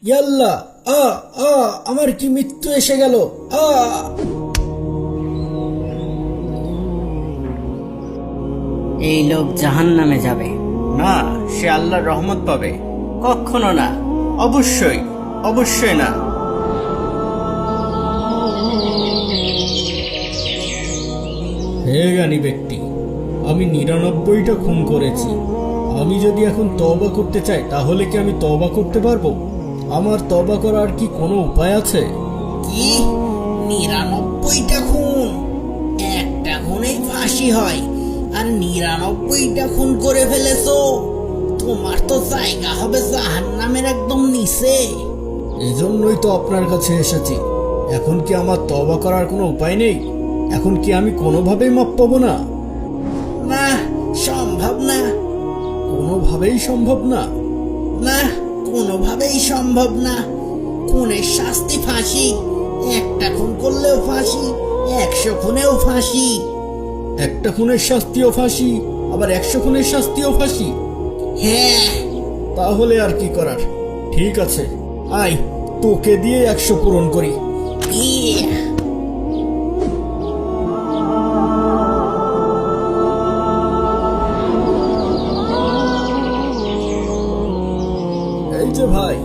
ইয়াল্লা, আ আ আমার কি মৃত্যু এসে গেল! আ এই লোক জাহান্নামে যাবে। না, সে আল্লাহর রহমত পাবে। কখনো না, অবশ্যই অবশ্যই না। হে জ্ঞানী ব্যক্তি, আমি 99টা খুন করেছি। আমি যদি এখন তওবা করতে চাই তাহলে কি আমি তওবা করতে পারবো? আমার তওবা করার কি কোনো উপায় আছে? কি 99টা খুন? একটা খুনেই ফাঁসি হয়, আর 99টা খুন করে ফেলেছো? তোমার তো জায়গা হবে জাহান্নামের একদম নিচে। এজন্যই তো আপনার কাছে এসেছি। এখন কি আমার তওবা করার কোনো উপায় নেই? এখন কি আমি কোনোভাবেই মাপ পাবো না? না, সম্ভব না। কোনোভাবেই সম্ভব না? না, কোনোভাবেই সম্ভব না। খুনের শাস্তি ফাঁসি। একটা খুন করলেও ফাঁসি, 100 খুনেও ফাঁসি। একটা খুনের শাস্তিও ফাঁসি, আবার 100 খুনের শাস্তিও ফাঁসি? হ্যাঁ। তাহলে আর কি করার? ঠিক আছে, আয় তোকে দিয়ে 100 পূরণ করি। ইয়া। এই যে ভাই,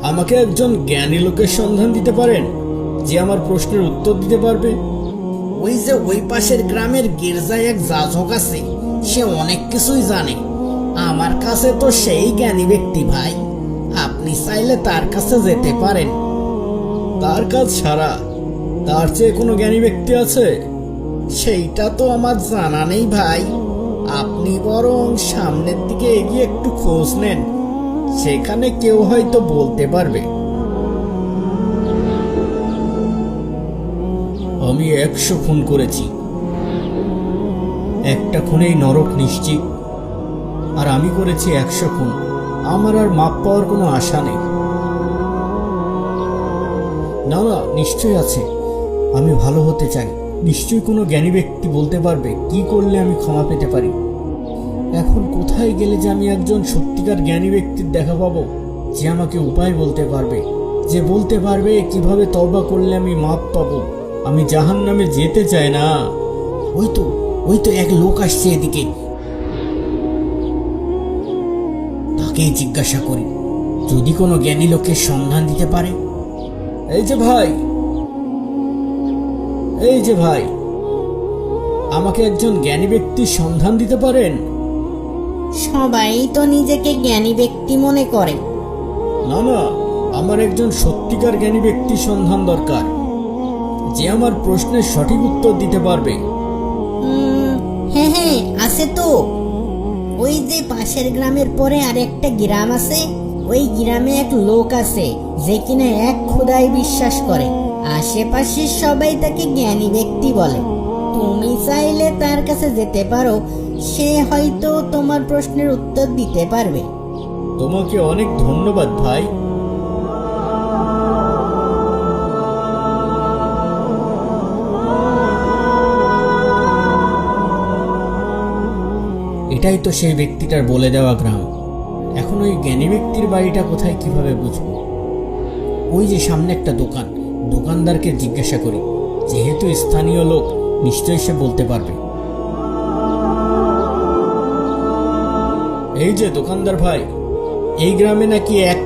আমাকে একজন জ্ঞানী লোকের সন্ধান দিতে পারেন যে আমার প্রশ্নের উত্তর দিতে পারবে? ওই যে ওই পাশের গ্রামের গির্জায় এক যাজক আছে, সে অনেক কিছুই জানে। আমার কাছে তো সেই জ্ঞানী ব্যক্তি ভাই। আপনি চাইলে তার কাছে যেতে পারেন। তার কাজ সারা, তার চেয়ে কোনো জ্ঞানী ব্যক্তি আছে? সেইটা তো আমার জানা নেই ভাই। আপনি বরং সামনের দিকে এগিয়ে একটু খোঁজ নেন, সেখানে কেউ হয়তো বলতে পারবে। আমি 100 খুন করেছি, একটা খুনেই নরক নিশ্চিত। আর আমি করেছি 100 খুন। আমার আর মাপ পাওয়ার কোনো আশা নেই। না না, নিশ্চয়ই আছে। আমি ভালো হতে চাই, নিশ্চয়ই কোনো জ্ঞানী ব্যক্তি বলতে পারবে কি করলে আমি ক্ষমা পেতে পারি। এখন কোথায় গেলে যে আমি একজন সত্যিকার জ্ঞানী ব্যক্তির দেখা পাবো, যে আমাকে উপায় বলতে পারবে, যে বলতে পারবে কিভাবে তওবা করলে আমি মাপ পাবো? আমি জাহান্নামে যেতে চাই না। ওই তো এক লোক আসছে এদিকে। তাকেই জিজ্ঞাসা করি, যদি কোনো জ্ঞানী লোকের সন্ধান দিতে পারে। এই যে ভাই, এই যে ভাই, আমাকে একজন জ্ঞানী ব্যক্তির সন্ধান দিতে পারেন? সবাই তো নিজেকে জ্ঞানী ব্যক্তি মনে করে। না না, আমার একজন সত্যিকার জ্ঞানী ব্যক্তির সন্ধান দরকার, যে আমার প্রশ্নের সঠিক উত্তর দিতে পারবে। হ্যাঁ হ্যাঁ, আছে তো। ওই যে পাশের গ্রামের পরে আর একটা গ্রাম আছে, ওই গ্রামে এক লোক আছে যে কিনা এক খোদায় বিশ্বাস করে। আশেপাশের সবাই তাকে জ্ঞানী ব্যক্তি বলে। তুমি চাইলে তার কাছে যেতে পারো, সে হয়তো তোমার প্রশ্নের উত্তর দিতে পারবে। তোমাকে অনেক ধন্যবাদ ভাই। এটাই তো সেই ব্যক্তিটার বলে দেওয়া গ্রাম। এখন ওই জ্ঞানী ব্যক্তির বাড়িটা কোথায় কিভাবে বুঝবো? ওই যে সামনে একটা দোকান, দোকানদারকে জিজ্ঞাসা করি, যেহেতু স্থানীয় লোক নিশ্চয়ই সে বলতে পারবে। এই যে দোকানদার ভাই, এই গ্রামে নাকি এক